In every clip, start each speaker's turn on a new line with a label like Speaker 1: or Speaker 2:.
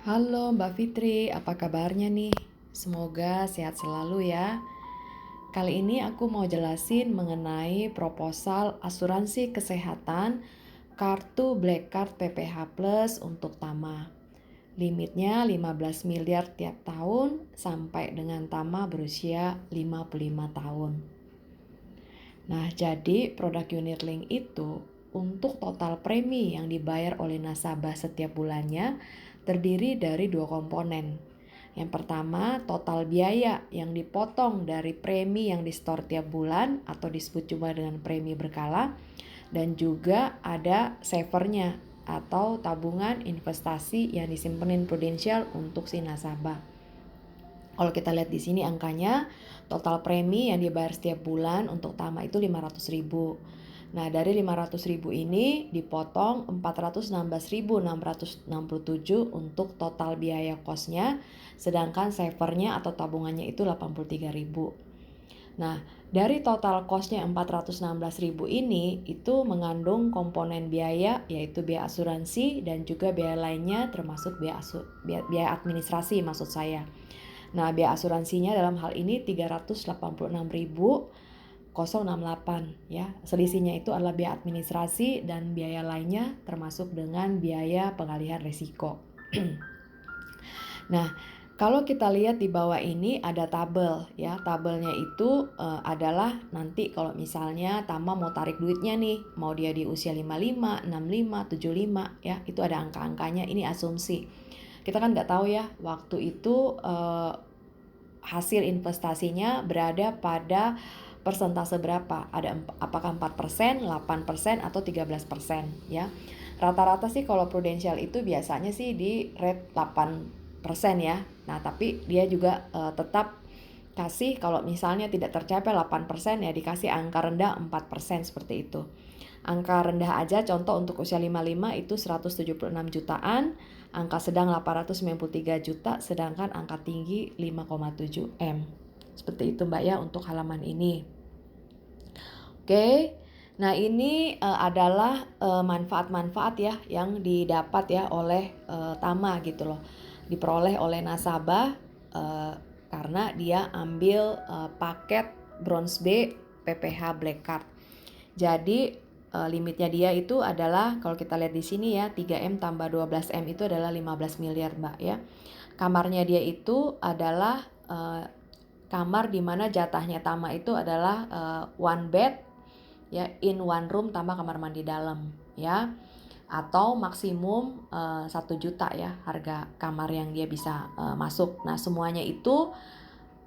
Speaker 1: Halo Mbak Fitri, apa kabarnya nih? Semoga sehat selalu ya. Kali ini aku mau jelasin mengenai proposal asuransi kesehatan kartu Black Card PPH Plus untuk Tama. Limitnya 15 miliar tiap tahun sampai dengan Tama berusia 55 tahun. Nah, jadi produk unit link itu untuk total premi yang dibayar oleh nasabah setiap bulannya terdiri dari dua komponen. Yang pertama, total biaya yang dipotong dari premi yang di-store tiap bulan atau disebut juga dengan premi berkala, dan juga ada savernya atau tabungan investasi yang disimpenin Prudential untuk si nasabah. Kalau kita lihat di sini angkanya, total premi yang dibayar setiap bulan untuk Tama itu 500.000. Nah, dari 500.000 ini dipotong 416.667 untuk total biaya kosnya, sedangkan savernya atau tabungannya itu 83.000. Nah, dari total kosnya 416.000 ini itu mengandung komponen biaya yaitu biaya asuransi dan juga biaya lainnya termasuk biaya administrasi maksud saya. Nah, biaya asuransinya dalam hal ini 386.068 ya. Selisihnya itu adalah biaya administrasi dan biaya lainnya termasuk dengan biaya pengalihan risiko. Nah, kalau kita lihat di bawah ini ada tabel ya. Tabelnya itu adalah nanti kalau misalnya Tama mau tarik duitnya nih, mau dia di usia 55, 65, 75 ya, itu ada angka-angkanya. Ini asumsi. Kita kan nggak tahu ya waktu itu hasil investasinya berada pada persentase berapa, ada apakah 4%, 8%, atau 13% ya. Rata-rata sih kalau Prudential itu biasanya sih di rate 8% ya. Nah, tapi dia juga tetap kasih kalau misalnya tidak tercapai 8% ya dikasih angka rendah 4% seperti itu. Angka rendah aja contoh untuk usia 55 itu 176 jutaan, angka sedang 893 juta, sedangkan angka tinggi 5,7 M. Seperti itu Mbak ya untuk halaman ini. Oke. Nah, ini adalah manfaat-manfaat ya yang didapat ya oleh Tama gitu loh. Diperoleh oleh nasabah karena dia ambil paket Bronze B PPH Black Card. Jadi limitnya dia itu adalah kalau kita lihat di sini ya 3M tambah 12M itu adalah 15 miliar Mbak ya. Kamarnya dia itu adalah kamar di mana jatahnya Tama itu adalah one bed ya, in one room tambah kamar mandi dalam ya, atau maksimum 1 juta ya harga kamar yang dia bisa masuk. Nah, semuanya itu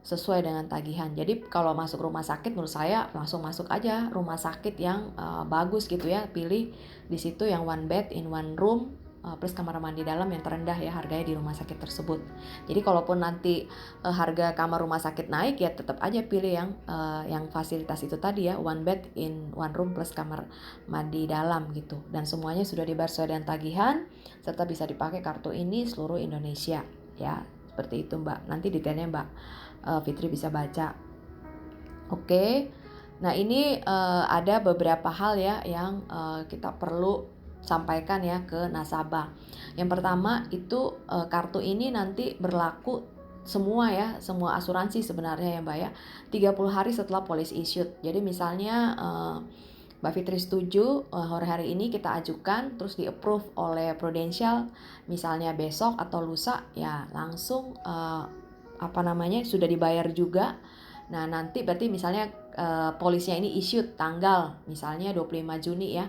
Speaker 1: sesuai dengan tagihan. Jadi kalau masuk rumah sakit menurut saya langsung masuk aja rumah sakit yang bagus gitu ya. Pilih di situ yang one bed in one room plus kamar mandi dalam yang terendah ya harganya di rumah sakit tersebut. Jadi kalaupun nanti harga kamar rumah sakit naik ya tetap aja pilih yang fasilitas itu tadi ya, one bed in one room plus kamar mandi dalam gitu. Dan semuanya sudah dibayar sesuai dengan tagihan serta bisa dipakai kartu ini seluruh Indonesia ya. Seperti itu Mbak. Nanti detailnya Mbak Fitri bisa baca. Oke. Nah, ini ada beberapa hal ya yang kita perlu sampaikan ya ke nasabah. Yang pertama itu kartu ini nanti berlaku semua ya, semua asuransi sebenarnya ya Mbak ya. 30 hari setelah policy issued. Jadi misalnya Mbak Fitri setuju hari ini kita ajukan terus di approve oleh Prudential misalnya besok atau lusa ya langsung sudah dibayar juga. Nah, nanti berarti misalnya polisnya ini issued tanggal misalnya 25 Juni ya.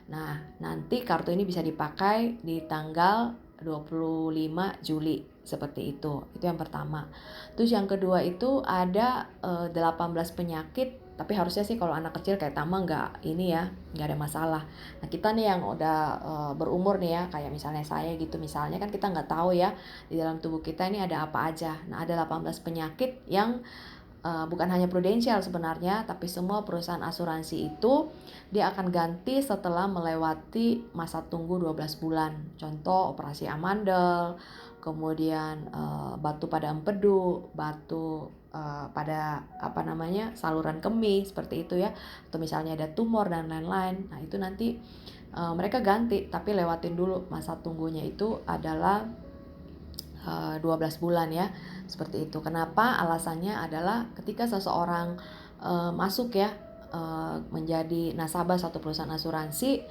Speaker 1: Nah, nanti kartu ini bisa dipakai di tanggal 25 Juli seperti itu. Itu yang pertama. Terus yang kedua itu ada 18 penyakit, tapi harusnya sih kalau anak kecil kayak Tama nggak ini ya, nggak ada masalah. Nah, kita nih yang udah berumur nih ya, kayak misalnya saya gitu misalnya kan kita nggak tahu ya di dalam tubuh kita ini ada apa aja. Nah, ada 18 penyakit yang bukan hanya Prudential sebenarnya, tapi semua perusahaan asuransi itu dia akan ganti setelah melewati masa tunggu 12 bulan. Contoh operasi amandel, kemudian batu pada empedu, batu pada saluran kemih seperti itu ya, atau misalnya ada tumor dan lain-lain. Nah, itu nanti mereka ganti, tapi lewatin dulu masa tunggunya itu adalah 12 bulan ya, seperti itu. Kenapa? Alasannya adalah ketika seseorang masuk ya menjadi nasabah suatu perusahaan asuransi,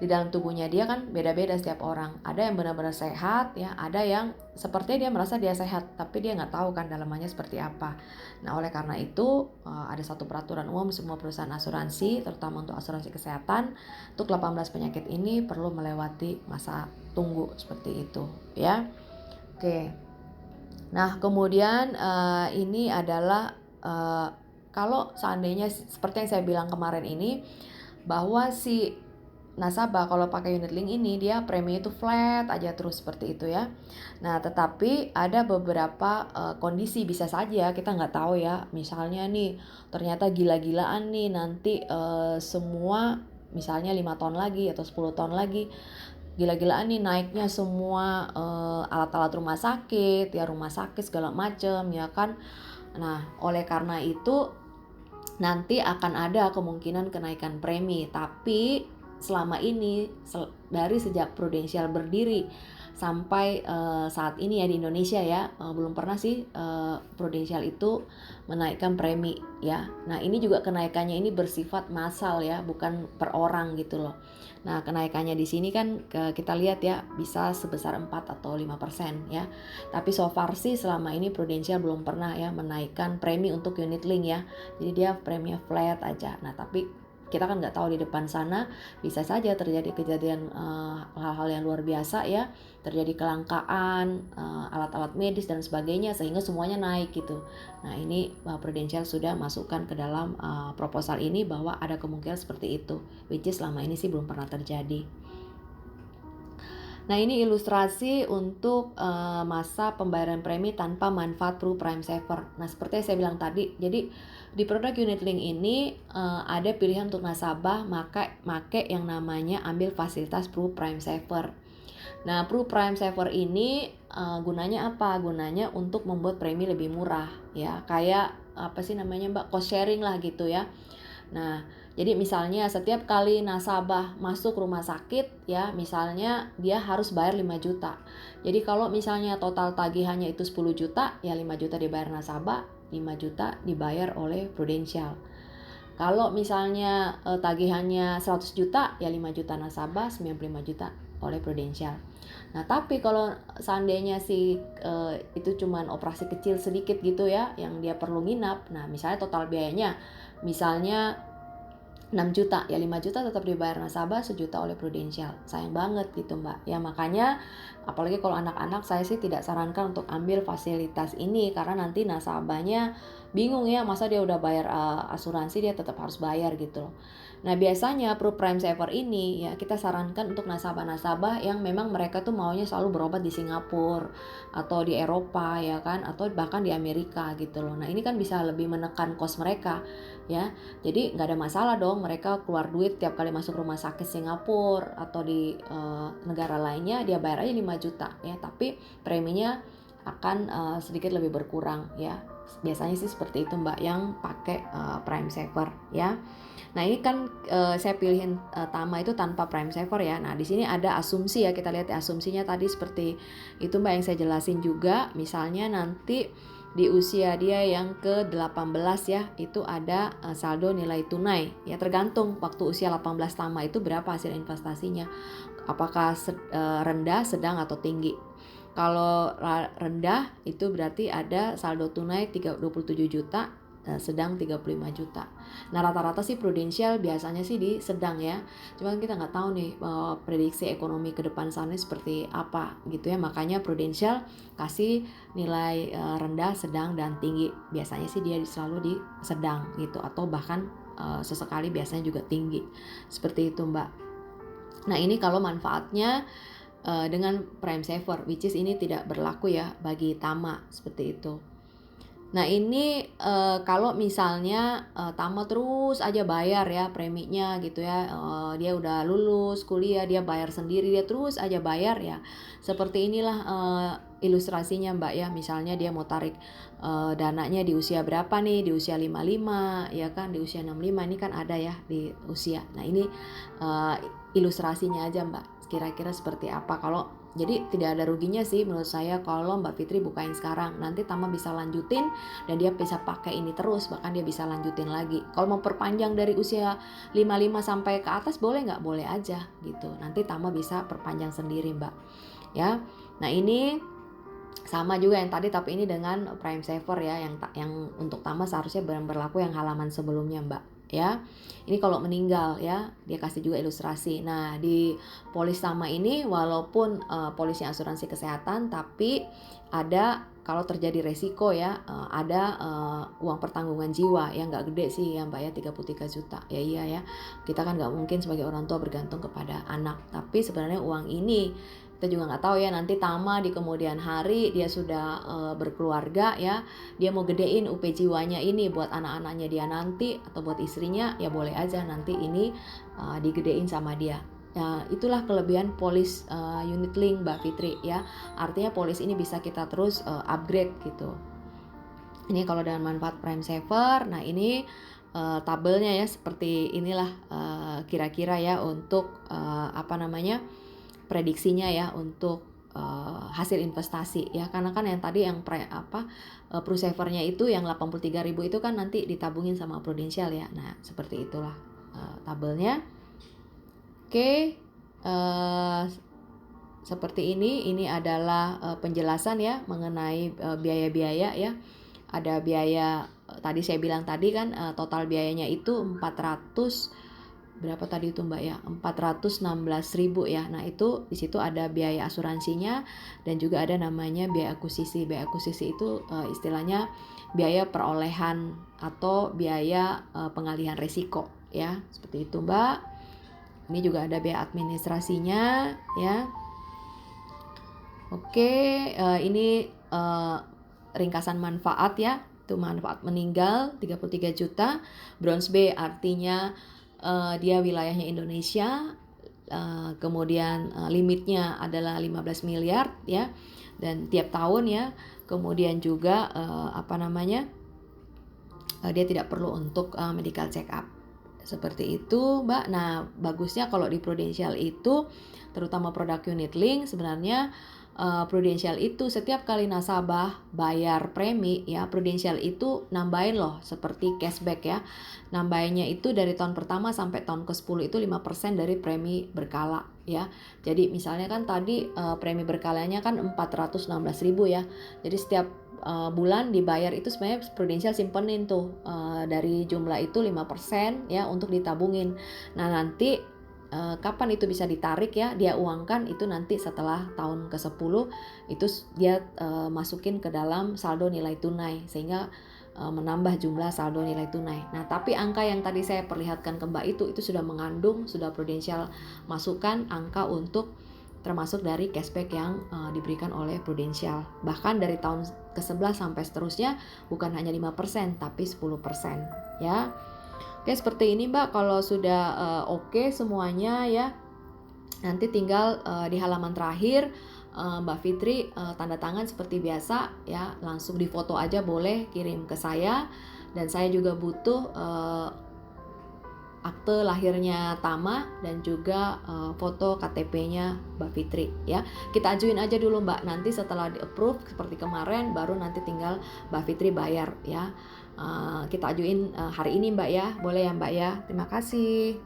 Speaker 1: di dalam tubuhnya dia kan beda-beda setiap orang. Ada yang benar-benar sehat ya, ada yang sepertinya dia merasa dia sehat tapi dia nggak tahu kan dalamannya seperti apa. Nah, oleh karena itu ada satu peraturan umum, semua perusahaan asuransi terutama untuk asuransi kesehatan untuk 18 penyakit ini perlu melewati masa tunggu seperti itu ya. Oke. Nah, kemudian ini adalah kalau seandainya seperti yang saya bilang kemarin ini, bahwa si nasabah kalau pakai unit link ini dia premi itu flat aja terus seperti itu ya. Nah, tetapi ada beberapa kondisi, bisa saja kita nggak tahu ya. Misalnya nih ternyata gila-gilaan nih nanti semua misalnya 5 tahun lagi atau 10 tahun lagi gila-gilaan nih naiknya semua alat-alat rumah sakit ya, rumah sakit segala macam ya kan. Nah, oleh karena itu nanti akan ada kemungkinan kenaikan premi, tapi selama ini dari sejak Prudential berdiri sampai saat ini ya di Indonesia ya belum pernah sih Prudential itu menaikkan premi ya. Nah, ini juga kenaikannya ini bersifat massal ya, bukan per orang gitu loh. Nah, kenaikannya di sini kan kita lihat ya bisa sebesar 4 atau 5% ya. Tapi so far sih selama ini Prudential belum pernah ya menaikkan premi untuk unit link ya. Jadi dia preminya flat aja. Nah, tapi kita kan nggak tahu di depan sana bisa saja terjadi kejadian hal-hal yang luar biasa ya, terjadi kelangkaan alat-alat medis dan sebagainya sehingga semuanya naik gitu. Nah, ini Prudential sudah masukkan ke dalam proposal ini bahwa ada kemungkinan seperti itu, which is selama ini sih belum pernah terjadi. Nah, ini ilustrasi untuk masa pembayaran premi tanpa manfaat Pru Prime Saver. Nah, seperti yang saya bilang tadi, jadi di produk unit link ini ada pilihan untuk nasabah make yang namanya ambil fasilitas Pru Prime Saver. Nah, Pru Prime Saver ini gunanya apa? Gunanya untuk membuat premi lebih murah ya. Kayak apa sih namanya, Mbak? Cost sharing lah gitu ya. Nah, jadi misalnya setiap kali nasabah masuk rumah sakit ya, misalnya dia harus bayar 5 juta. Jadi kalau misalnya total tagihannya itu 10 juta, ya 5 juta dibayar nasabah, 5 juta dibayar oleh Prudential. Kalau misalnya tagihannya 100 juta, ya 5 juta nasabah, 95 juta oleh Prudential. Nah, tapi kalau seandainya itu cuman operasi kecil sedikit gitu ya, yang dia perlu nginap, nah misalnya total biayanya misalnya 6 juta, ya 5 juta tetap dibayar nasabah, 1 juta oleh Prudential. Sayang banget gitu, Mbak. Ya makanya apalagi kalau anak-anak, saya sih tidak sarankan untuk ambil fasilitas ini karena nanti nasabahnya bingung ya, masa dia udah bayar asuransi dia tetap harus bayar gitu loh. Nah, biasanya Pru Prime Saver ini ya kita sarankan untuk nasabah-nasabah yang memang mereka tuh maunya selalu berobat di Singapura atau di Eropa ya kan, atau bahkan di Amerika gitu loh. Nah, ini kan bisa lebih menekan kos mereka ya. Jadi nggak ada masalah dong mereka keluar duit tiap kali masuk rumah sakit Singapura atau di negara lainnya, dia bayar aja 5 juta ya, tapi preminya akan sedikit lebih berkurang ya. Biasanya sih seperti itu, Mbak, yang pakai Prime Saver ya. Nah, ini kan saya pilihin Tama itu tanpa Prime Saver ya. Nah, di sini ada asumsi ya, kita lihat ya, asumsinya tadi seperti itu, Mbak, yang saya jelasin juga. Misalnya nanti di usia dia yang ke-18 ya, itu ada saldo nilai tunai ya, tergantung waktu usia 18 Tama itu berapa hasil investasinya, apakah rendah, sedang atau tinggi. Kalau rendah itu berarti ada saldo tunai 27 juta, sedang 35 juta. Nah, rata-rata sih Prudential biasanya sih di sedang ya. Cuman kita nggak tahu nih prediksi ekonomi ke depan sana seperti apa gitu ya. Makanya Prudential kasih nilai rendah, sedang, dan tinggi. Biasanya sih dia selalu di sedang gitu, atau bahkan sesekali biasanya juga tinggi. Seperti itu, Mbak. Nah, ini kalau manfaatnya dengan Prime Saver, which is ini tidak berlaku ya bagi Tama, seperti itu. Nah, ini kalau misalnya Tama terus aja bayar ya preminya gitu ya, dia udah lulus kuliah, dia bayar sendiri, dia terus aja bayar ya. Seperti inilah ilustrasinya, Mbak ya. Misalnya dia mau tarik dananya di usia berapa nih, di usia 55 ya kan, di usia 65, ini kan ada ya di usia. Nah, ini ilustrasinya aja, Mbak. Kira-kira seperti apa kalau Jadi tidak ada ruginya sih menurut saya kalau Mbak Fitri bukain sekarang. Nanti Tama bisa lanjutin dan dia bisa pakai ini terus, bahkan dia bisa lanjutin lagi. Kalau mau perpanjang dari usia 55 sampai ke atas boleh nggak? Boleh aja gitu. Nanti Tama bisa perpanjang sendiri Mbak. Ya. Nah ini sama juga yang tadi, tapi ini dengan prime saver ya, yang untuk Tama seharusnya berlaku yang halaman sebelumnya Mbak. Ya, ini kalau meninggal ya, dia kasih juga ilustrasi. Nah di polis Tama ini walaupun polisnya asuransi kesehatan, tapi ada kalau terjadi resiko ya, ada uang pertanggungan jiwa yang nggak gede sih ya Mbak ya, 33 juta ya. Iya ya, kita kan nggak mungkin sebagai orang tua bergantung kepada anak, tapi sebenarnya uang ini kita juga nggak tahu ya, nanti Tama di kemudian hari dia sudah berkeluarga ya, dia mau gedein UP jiwanya ini buat anak-anaknya dia nanti atau buat istrinya, ya boleh aja nanti ini digedein sama dia. Nah, itulah kelebihan polis unit link Mbak Fitri ya. Artinya polis ini bisa kita terus upgrade gitu. Ini kalau dengan manfaat prime saver. Nah ini tabelnya ya seperti inilah kira-kira ya untuk prediksinya ya untuk hasil investasi ya, karena kan yang tadi yang Prusavernya itu yang 83.000 itu kan nanti ditabungin sama Prudential ya. Nah seperti itulah tabelnya. Oke, seperti ini adalah penjelasan ya mengenai biaya-biaya ya. Ada biaya tadi saya bilang tadi kan total biayanya itu 400 berapa tadi itu Mbak ya, 416.000 ya. Nah itu di situ ada biaya asuransinya dan juga ada namanya biaya akuisisi. Biaya akuisisi itu istilahnya biaya perolehan atau biaya pengalihan risiko ya, seperti itu Mbak. Ini juga ada biaya administrasinya ya. Oke, ini ringkasan manfaat ya. Itu manfaat meninggal 33 juta. Bronze B artinya dia wilayahnya Indonesia, kemudian limitnya adalah 15 miliar ya, dan tiap tahun ya. Kemudian juga dia tidak perlu untuk medical check up. Seperti itu Mbak. Nah bagusnya kalau di Prudential itu terutama produk unit link, sebenarnya Prudential itu setiap kali nasabah bayar premi ya, Prudential itu nambahin loh seperti cashback ya. Nambahinnya itu dari tahun pertama sampai tahun ke-10 itu 5% dari premi berkala ya. Jadi misalnya kan tadi premi berkalanya kan 416.000 ya. Jadi setiap bulan dibayar itu sebenarnya Prudential simpenin tuh dari jumlah itu 5% ya untuk ditabungin. Nah nanti kapan itu bisa ditarik ya, dia uangkan itu nanti setelah tahun ke-10 itu dia masukin ke dalam saldo nilai tunai sehingga menambah jumlah saldo nilai tunai. Nah tapi angka yang tadi saya perlihatkan ke Mbak itu sudah mengandung, sudah Prudential masukkan angka untuk termasuk dari cashback yang diberikan oleh Prudential. Bahkan dari tahun ke-11 sampai seterusnya bukan hanya 5% tapi 10% ya. Oke, seperti ini Mbak, kalau sudah oke semuanya ya, nanti tinggal di halaman terakhir Mbak Fitri tanda tangan seperti biasa ya, langsung difoto aja boleh, kirim ke saya. Dan saya juga butuh akte lahirnya Tama dan juga foto KTP-nya Mbak Fitri ya. Kita ajuin aja dulu Mbak, nanti setelah di approve seperti kemarin baru nanti tinggal Mbak Fitri bayar ya. Kita ajuin hari ini Mbak ya, boleh ya Mbak ya. Terima kasih.